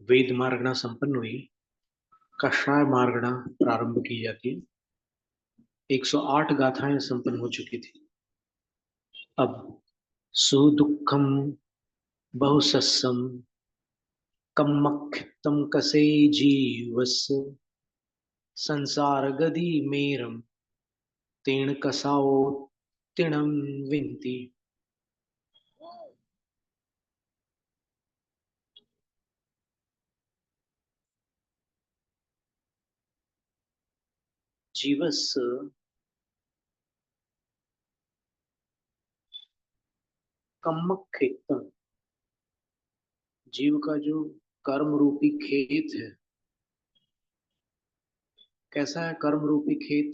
वेद मार्गणा संपन्न हुई, कषाय मार्गणा प्रारंभ की जाती है। 108 गाथाएं संपन्न हो चुकी थी। अब सुदुखम बहुसस्सम कमख्यतम कसे जीवस संसार गदी मेरम तेण कसाओ तिणम विंती। जीवस कमख्यतम, जीव का जो कर्म रूपी खेत है। कैसा है कर्म रूपी खेत?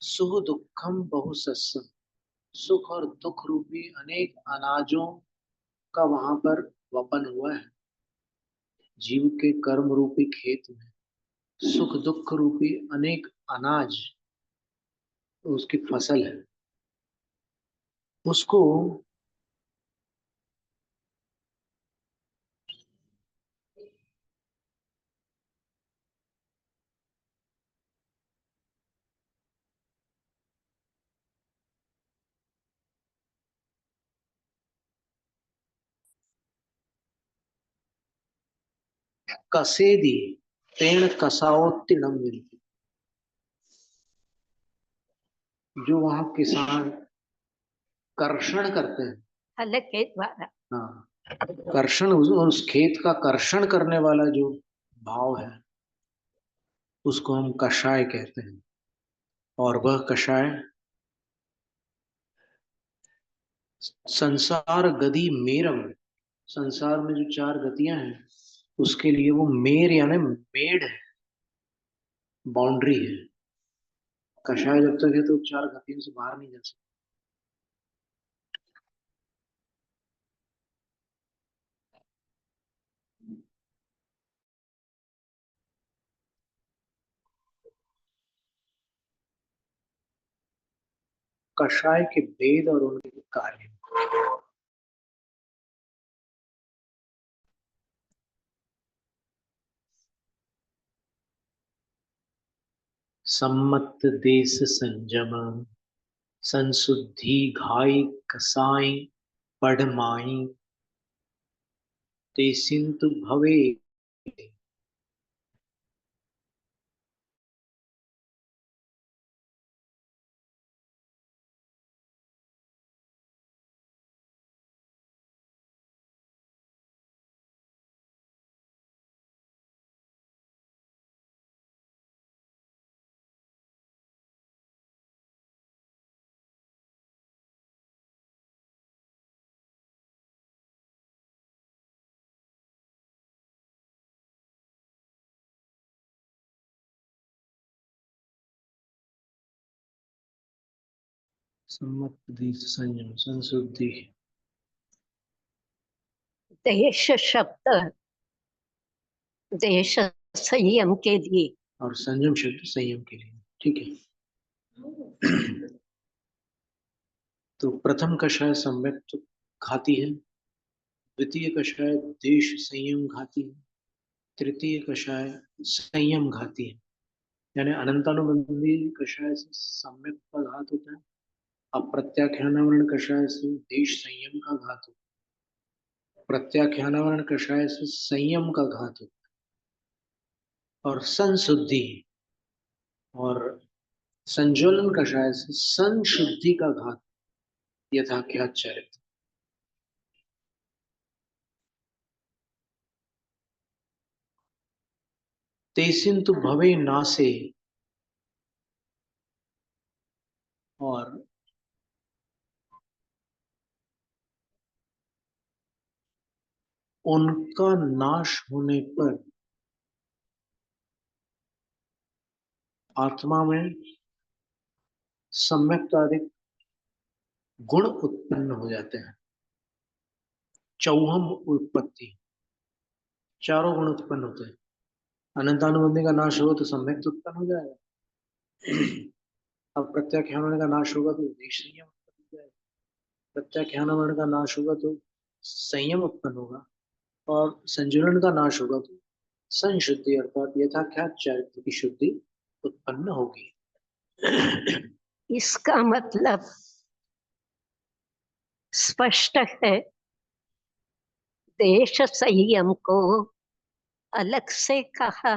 सुख दुखम बहुसस्सम, सुख और दुख रूपी अनेक अनाजों का वहां पर वपन हुआ है। जीव के कर्म रूपी खेत में सुख दुख रूपी अनेक अनाज, उसकी फसल है। उसको कसेदी तेण कसाओ तिणम मिलती। जो वहां किसान कर्षण करते हैं, हल के द्वारा, हाँ, कर्षण, उस खेत का कर्षण करने वाला जो भाव है उसको हम कषाय कहते हैं। और वह कषाय संसार गदी मेरम, संसार में जो चार गतियां हैं उसके लिए वो मेर यानी मेड है, बाउंड्री है। कषाय जब तक है तो चार गतियों से बाहर नहीं जा सकता। कषाय के वेद और उनके कार्य। सम्मत देश संयम संशुद्धि घाई कसाई पढ़माई ते सिंधु भवे। सम्मत देश संयम संशुद्धि, देश शब्द देश संयम के लिए और संयम शब्द संयम के लिए, ठीक है। तो प्रथम कषाय सम्यक घाती है, द्वितीय कषाय देश संयम घाती है, तृतीय कषाय संयम घाती है। यानी अनंतानुबंधी कषाय से सम्यक का घात होता है, अप्रत्याख्यानावरण कषाय से देश संयम का घात होता है, प्रत्याख्यानावरण कषाय से संयम का घात होता है, और संशुद्धि और संज्वलन कषाय से संशुद्धि का घात, यथाख्यात चरित्र। तेसिन तो भवे नासे, और उनका नाश होने पर आत्मा में सम्यक्ताधिक गुण उत्पन्न हो जाते हैं। चौहम उत्पत्ति, चारों गुण उत्पन्न होते हैं। अनंतानुबंधी का नाश हो तो सम्यक उत्पन्न हो जाएगा। अब प्रत्याख्यान का नाश होगा तो देश संयम उत्पन्न हो जाएगा। प्रत्याख्यान का नाश होगा तो संयम उत्पन्न होगा, और संजुलन का नाश होगा तो संशुद्धि अर्थात यथाख्यात चरित्र की शुद्धि उत्पन्न होगी। इसका मतलब स्पष्ट है। देश संयम को अलग से कहा,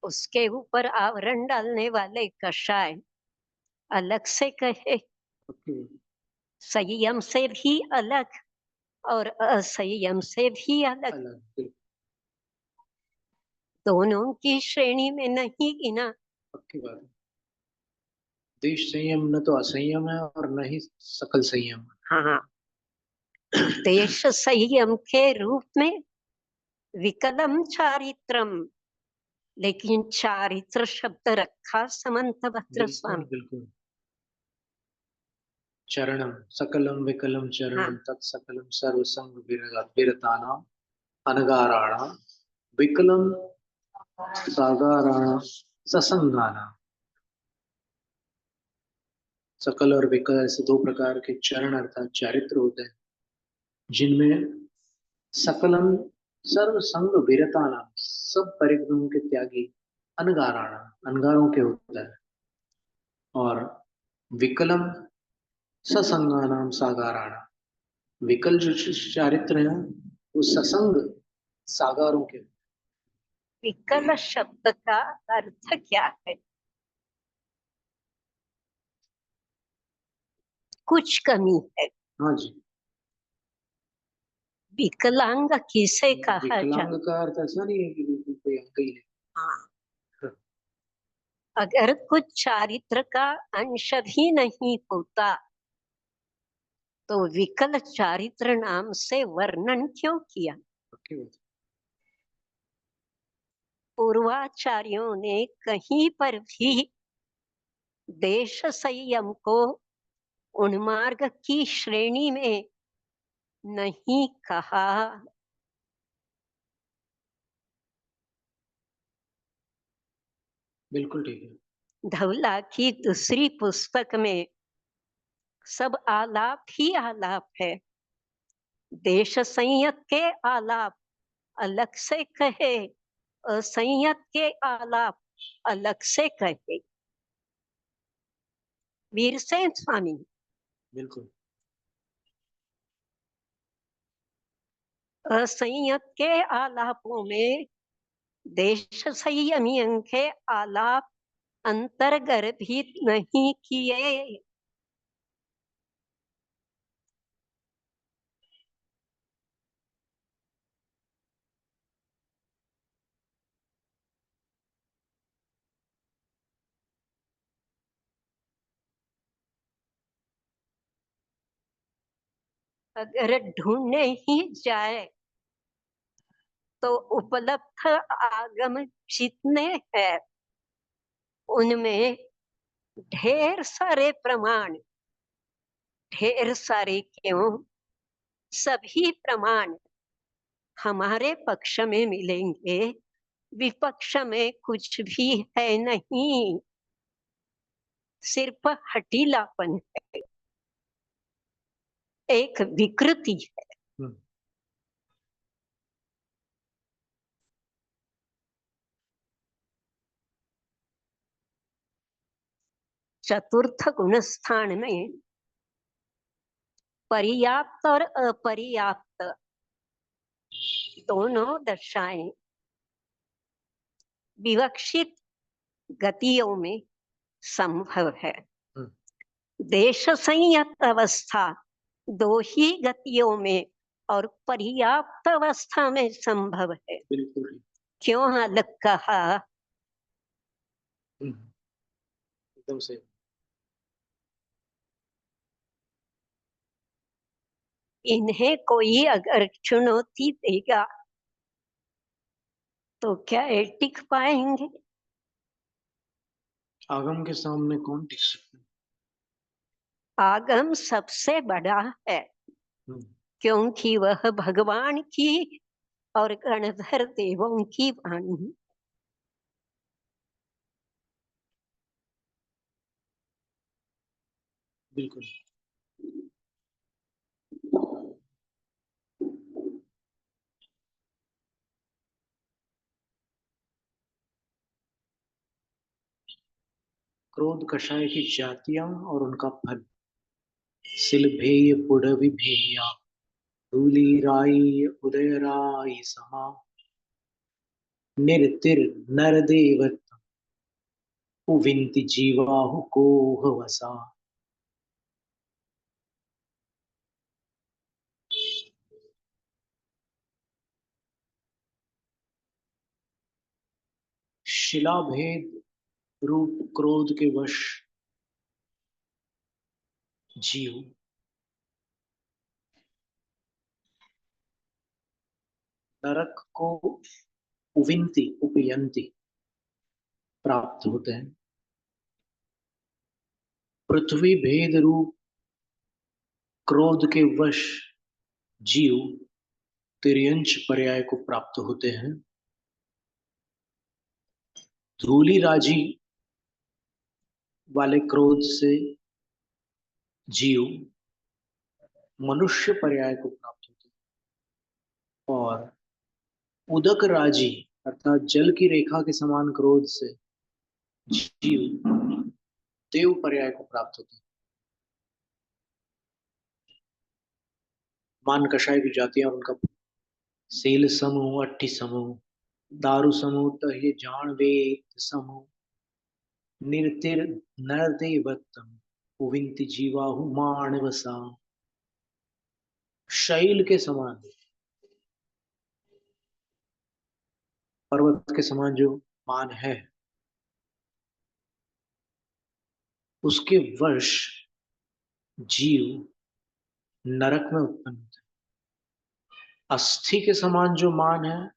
उसके ऊपर आवरण डालने वाले कषाय अलग से कहे, संयम से भी अलग और असंयम से भी अलग, दोनों की श्रेणी में नहीं गिना। पक्की बात है। देश संयम न तो असंयम है और न ही सकल संयम। हाँ, देश संयम के रूप में विकलम चारित्रम, लेकिन चारित्र शब्द रखा समंत भद्र स्वामी। बिल्कुल। चरणम सकलम विकलम चरणम हाँ, तत्सकलम सर्वसंग विरतानाम अनगाराणाम विकलम सागाराणाम ससंगानाम। सकल और विकल ऐसे दो प्रकार के चरण अर्थात चारित्र होते हैं, जिनमें सकलम सर्व संग विरताना सब परिग्रहों के त्यागी अनगाराणा अनगारों के होता है, और विकलम ससंगानाम सागाराणा विकल जो चारित्र है वो ससंग सागारों के। विकल शब्द का अर्थ क्या है? कुछ कमी है। हाँ जी। विकलांग किसे कहा विकलांग जाए? का अर्थ ऐसा नहीं है कि बिल्कुल कोई अंग ही नहीं। हाँ, अगर कुछ चारित्र का अंश भी नहीं होता तो विकल चारित्र नाम से वर्णन क्यों किया? पूर्वाचार्यों ने कहीं पर भी देश संयम को उन्मार्ग की श्रेणी में नहीं कहा। बिल्कुल ठीक है। धवला की दूसरी पुस्तक में सब आलाप ही आलाप है। देश संयत के आलाप अलग से कहे, असंयत के आलाप अलग से कहे। वीरसेन स्वामी। बिल्कुल। असंयत के आलापों में देश संयमियों के आलाप अंतर्गर्भित नहीं किए। अगर ढूंढने ही जाए तो उपलब्ध आगम जितने हैं उनमें ढेर सारे प्रमाण, ढेर सारे क्यों, सभी प्रमाण हमारे पक्ष में मिलेंगे, विपक्ष में कुछ भी है नहीं, सिर्फ हठीलापन है, एक विकृति है। चतुर्थ गुणस्थान में पर्याप्त और अपर्याप्त दोनों दशाएं विवक्षित गतियों में संभव है। देश संयत अवस्था दो ही गतियों में और पर्याप्त अवस्था में संभव है। बिल्कुल। क्यों अलग कहा? एकदम से। इन्हें कोई अगर चुनौती देगा तो क्या ये टिक पाएंगे? आगम के सामने कौन टिक सकता है? आगम सबसे बड़ा है, क्योंकि वह भगवान की और गणधर देवों की वाणी। बिल्कुल। क्रोध कषाय की जातियां और उनका फल। सिलभेय पुडविभेया धूली राई उदय राई समा। निरतिर नरदेवत उविंति जीवाहु कोह वसा। शिलाभेद रूप क्रोध के वश जीव नरक को उविंति उपयंती प्राप्त होते हैं। पृथ्वी भेद रूप क्रोध के वश जीव तिर्यंच पर्याय को प्राप्त होते हैं। धूली राजी वाले क्रोध से जीव मनुष्य पर्याय को प्राप्त होते हैं। और उदक राजी अर्थात जल की रेखा के समान क्रोध से जीव देव पर्याय को प्राप्त होते हैं। मान कषाय की जातियां और उनका सेल समूह अट्ठी समूह दारू समूह तह जान वेद समूह। निरतिर नरदेवत्तम उविंति जीवाहु मानवसा। शैल के समान पर्वत के समान जो मान है उसके वश जीव नरक में उत्पन्न होते हैं। अस्थि के समान जो मान है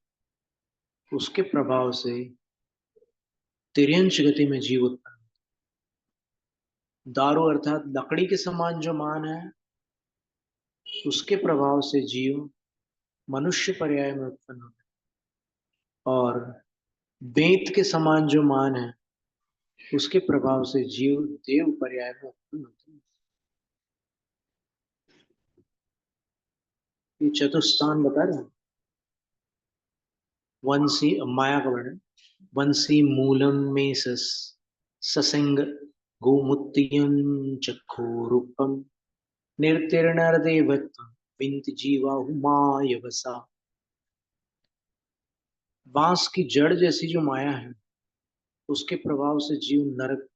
उसके प्रभाव से तिर्यंच गति में जीव उत्पन्न होते हैं। दारू अर्थात लकड़ी के समान जो मान है उसके प्रभाव से जीव मनुष्य पर्याय में उत्पन्न होते हैं। और बेंत के समान जो मान है उसके प्रभाव से जीव देव पर्याय में उत्पन्न होते हैं। ये चतुस्थान बता रहे हैं। वंशी माया का वर्णन। वंशी मूलम में ससिंग गोमुत्तियं चक्षुरूपम। निर्तिर्नरदेवत्व विंत जीवाहु मायवसा। बांस की जड़ जैसी जो माया है उसके प्रभाव से जीव नरक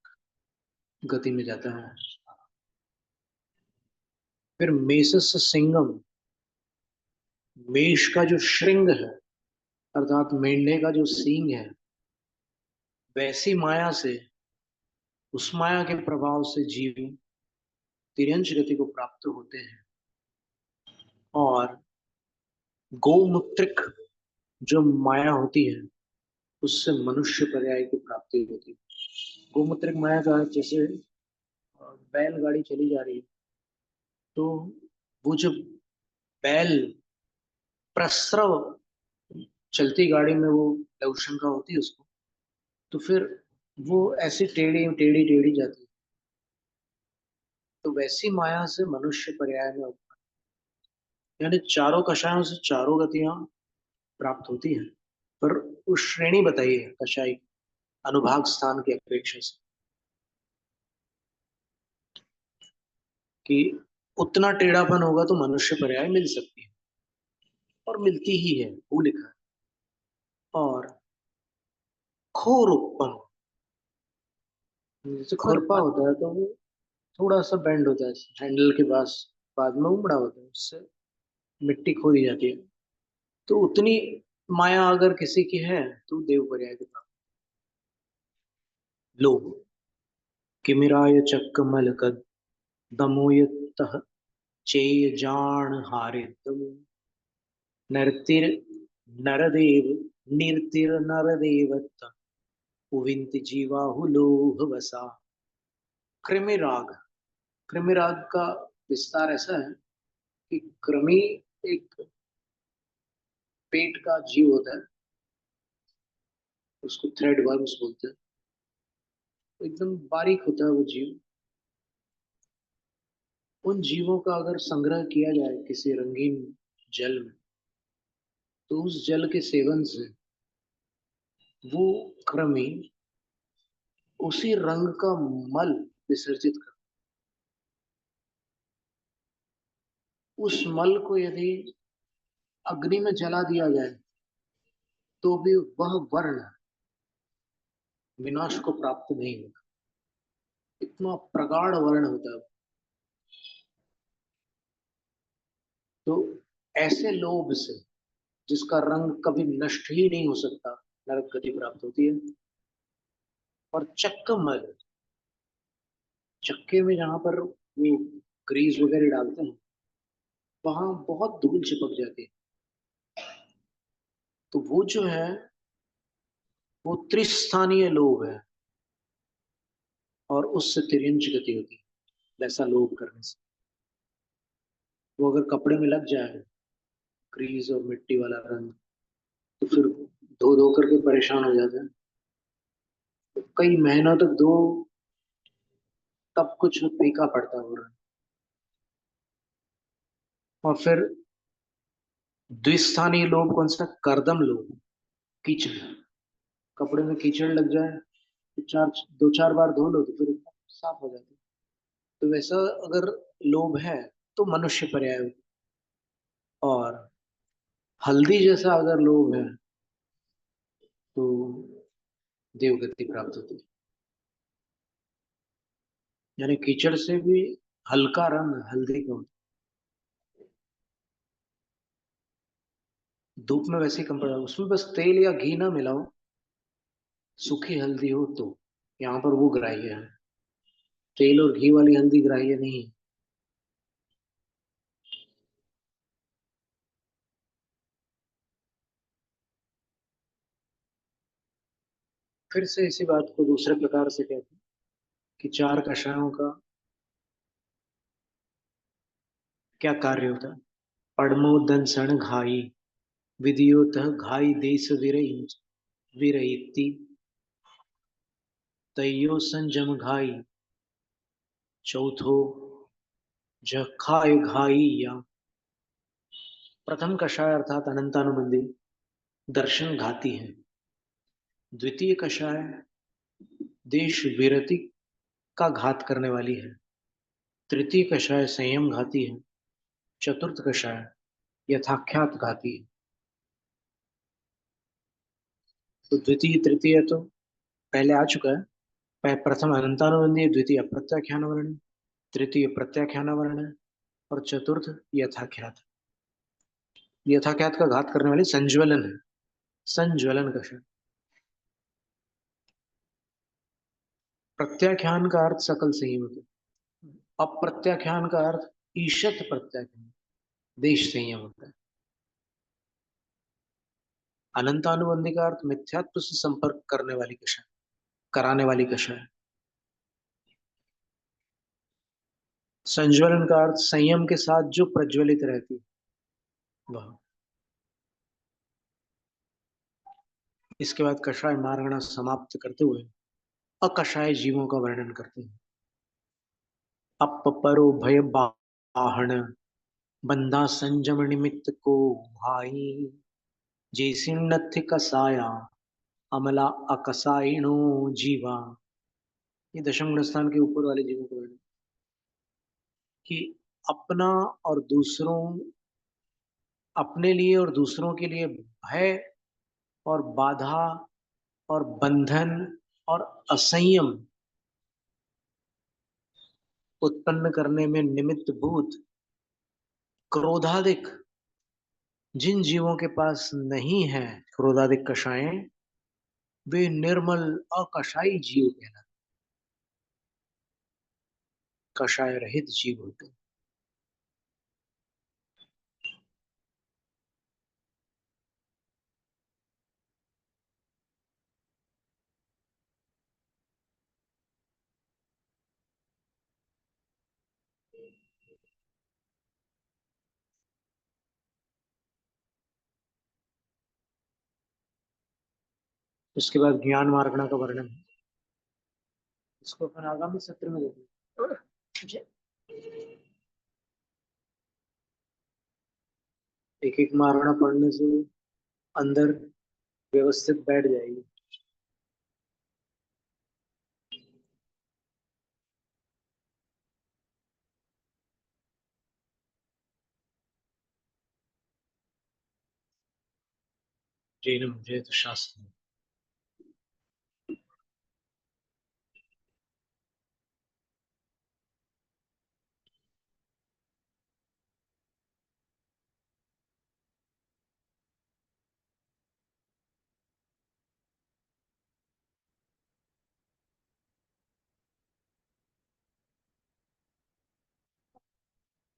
गति में जाता है। फिर मेषस सिंगम मेष का जो श्रृंग है अर्थात मेंढे का जो सींग है वैसी माया से उस माया के प्रभाव से जीव तिर्यंच गति को प्राप्त होते हैं। और गौमूत्रिक जो माया होती है उससे मनुष्य पर्याय की प्राप्ति होती है। गौमूत्रिक माया का जैसे बैलगाड़ी चली जा रही है तो वो जब बैल प्रस्रव चलती गाड़ी में वो लघुशंका होती है उसको तो फिर वो ऐसी टेढ़ी टेढ़ी टेढ़ी जाती है। तो वैसी माया से मनुष्य पर्याय में यानी चारों कषायों से चारों गतियां प्राप्त होती हैं। पर उस श्रेणी बताइए कषाय अनुभाग स्थान की अपेक्षा से कि उतना टेढ़ापन होगा तो मनुष्य पर्याय मिल सकती है और मिलती ही है वो लिखा है। और खोरुपम जैसे खुरपा खुरपा होता है तो वो थोड़ा सा बेंड होता है हैंडल के पास बाद में उमड़ा होता है उससे मिट्टी खोदी जाती है। तो उतनी माया अगर किसी की है तो देव पर्याय के प्राप्त। लोभ किमिराय चक्कमलकद दमोयतः चेय जान हारितम। नरतिर नरदेव निर्तिर नरदेवत उविंत जीवाहु लोह वसा। कृमिराग कृमिराग का विस्तार ऐसा है कि कृमि एक पेट का जीव होता है उसको थ्रेड वर्म्स बोलते हैं। तो एकदम बारीक होता है वो जीव। उन जीवों का अगर संग्रह किया जाए किसी रंगीन जल में तो उस जल के सेवन से वो कृमि उसी रंग का मल विसर्जित कर, उस मल को यदि अग्नि में जला दिया जाए तो भी वह वर्ण विनाश को प्राप्त नहीं होगा। इतना प्रगाढ़ वर्ण होता है। तो ऐसे लोभ से, जिसका रंग कभी नष्ट ही नहीं हो सकता, नरक गति प्राप्त होती है। और चक्कमल, चक्के में जहां पर वो ग्रीस वगैरह डालते हैं, वहां बहुत धूल चिपक जाती है। तो वो जो है वो त्रिस्थानीय लोभ है, और उससे तिर्यंच गति होती है वैसा लोभ करने से। वो अगर कपड़े में लग जाए ग्रीस और मिट्टी वाला रंग, तो फिर धो धो करके परेशान हो जाते हैं। तो कई महीनों तक धो, तब कुछ फीका पड़ता है वो रंग। और फिर द्विस्थानीय लोभ कौन सा? करदम लोभ, कीचड़। कपड़े में कीचड़ लग जाए तो दो चार बार धो लो तो फिर एकदम साफ हो जाती है। तो वैसा अगर लोभ है तो मनुष्य पर्याय हो। और हल्दी जैसा अगर लोभ है तो देवगति प्राप्त होती है। यानी कीचड़ से भी हल्का रंग हल्दी का होता है। धूप में वैसे ही कम पड़ा, उसमें बस तेल या घी ना मिलाओ, सूखी हल्दी हो तो। यहाँ पर वो ग्राह्य है, तेल और घी वाली हल्दी ग्राह्य नहीं है। फिर से इसी बात को दूसरे प्रकार से कहते हैं कि चार कषायों का क्या कार्य होता है। पड़मोदन सण घाई, विधियोतः घाई देश विरही, विरहिति तैयो संजम घाई, चौथो जखाय घाई या। प्रथम कषाय अर्थात अनंतानुबंधी दर्शन घाती है। द्वितीय कषाय देश विरति का घात करने वाली है। तृतीय कषाय संयम घाती है। चतुर्थ कषाय यथाख्यात घाती है। तो द्वितीय तृतीय तो पहले आ चुका है। प्रथम अनंतानुबंधी, द्वितीय अप्रत्याख्यान वर्ण, तृतीय प्रत्याख्यान वर्ण है, और चतुर्थ यथाख्यात। यथाख्यात का घात करने वाली संज्वलन है। संज्वलन कषाय। प्रत्याख्यान का अर्थ सकल संयम है। अप्रत्याख्यान का अर्थ ईशत प्रत्याख्यान, देश संयम होता है। अनंतानुबंधी का अर्थ मिथ्यात्व से संपर्क करने वाली कषाय, कराने वाली कषाय। संज्वलन का अर्थ संयम के साथ जो प्रज्वलित रहती है वह। इसके बाद कषाय मार्गणा समाप्त करते हुए अकषाय जीवों का वर्णन करते हैं। अप परो भय बाहन, बंधा संजम निमित्त को भाई, जैसी नथ्य कसाया अमला अकसाइणो जीवा। ये दशम गुण स्थान के ऊपर वाले जीवों का वर्णन, कि अपना और दूसरों, अपने लिए और दूसरों के लिए भय और बाधा और बंधन और असंयम उत्पन्न करने में निमित्त भूत क्रोधादिक जिन जीवों के पास नहीं है क्रोधादिक कषायें, वे निर्मल अकषाई जीव कहलाते, कषाय रहित जीव होते हैं। उसके बाद ज्ञान मार्गणा का वर्णन है। इसको अपन आगामी सत्र में देखेंगे। एक एक मार्गणा पढ़ने से अंदर व्यवस्थित बैठ जाएगी। जैनम जयत शास्त्रम।